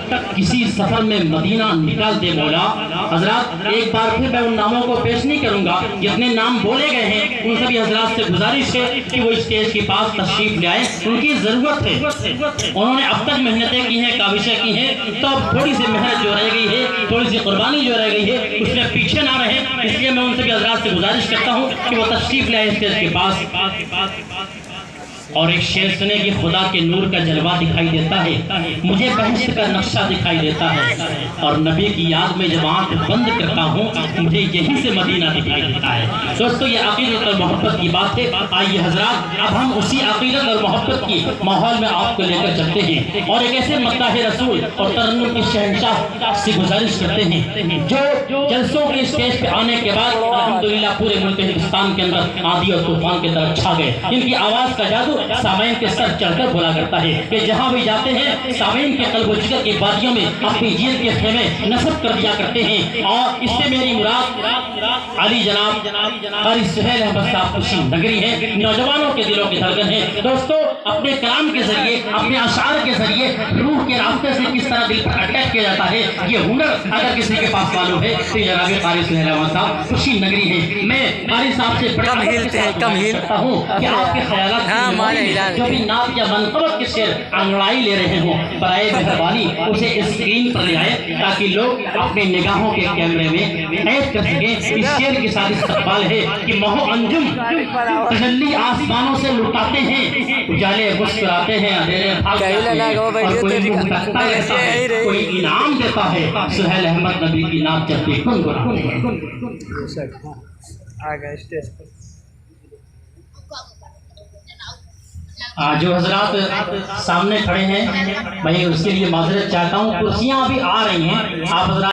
تک کسی سفر میں مدینہ نکال دے مولا۔ حضرات ایک بار پھر میں ان ناموں کو پیش نہیں کروں گا، جتنے نام بولے گئے ہیں ان سبھی حضرات سے گزارش ہے کہ وہ اسٹیج کے پاس تشریف لے آئیں، ان کی ضرورت ہے۔ انہوں نے اب تک محنتیں کی ہیں، کاوشیں کی ہیں، تو اب تھوڑی سی محنت جو رہ گئی ہے، تھوڑی سی قربانی جو رہ گئی ہے، اس میں پیچھے نہ رہیں۔ اس لیے میں ان سبھی حضرات سے گزارش کرتا ہوں کہ وہ تشریف لے آئیں اسٹیج کے پاس۔ اور ایک شعر سنے کہ خدا کے نور کا جلوہ دکھائی دیتا ہے، مجھے بہشت کا نقشہ دکھائی دیتا ہے، اور نبی کی یاد میں جب آنکھ بند کرتا ہوں مجھے یہیں سے مدینہ دکھائی دیتا ہے۔ دوستو یہ عقیدت اور محبت کی بات ہے۔ آئیے حضرات اب ہم اسی عقیدت اور محبت کی ماحول میں آپ کو لے کر چلتے ہیں، اور ایک ایسے مداح رسول اور ترنم کی شہنشاہ سے گزارش کرتے ہیں جو جلسوں کے اسٹیج پہ آنے کے بعد الحمدللہ پورے ملک ہندوستان کے اندر آندھی اور طوفان کے طرح چھا گئے۔ ان کی آواز کا جادو سامعین کے سر چڑھ کر بولا کرتا ہے کہ جہاں بھی جاتے ہیں سامعین کے قلب و جگر کی وادیوں میں اپنی جیت کے خیمے نصب کر دیا کرتے ہیں۔ اور اس سے میری مراد علی جناب قاری سہیل احمد صاحب خوشی نگری ہے، نوجوانوں کے دلوں کی دھڑکن ہے۔ دوستو اپنے کلام کے ذریعے، اپنے اشعار کے ذریعے روح کے راستے سے کس طرح دل پر اٹیک کیا جاتا ہے، یہ ہنر اگر کسی کے پاس معلوم ہے تو جناب قاری سہیل احمد صاحب خوشی نگری ہے۔ میں قاری صاحب سے بڑا کرتا ہوں کہ آپ کے خیالات جو بھی نعت یا منقبت کے شعر انگڑائی لے رہے ہوں برائے مہربانی اسے اسکرین پر لے آئے تاکہ لوگ اپنے نگاہوں کے کیمرے میں قید کر سکیں۔ اس شعر کی ساری استقبال ہے کہ مہو انجم تجلی آسمانوں سے لٹاتے ہیں، اجالے مسکراتے ہیں، اندھیرے بھاگتے ہیں، اور کوئی منہ تکتا رہتا ہے، کوئی انعام دیتا ہے۔ سہیل احمد نبی کی نعت چلتی گنگناتے جو حضرات سامنے کھڑے ہیں میں اس کے لیے معذرت چاہتا ہوں، کرسیاں ابھی آ رہی ہیں، آپ حضرات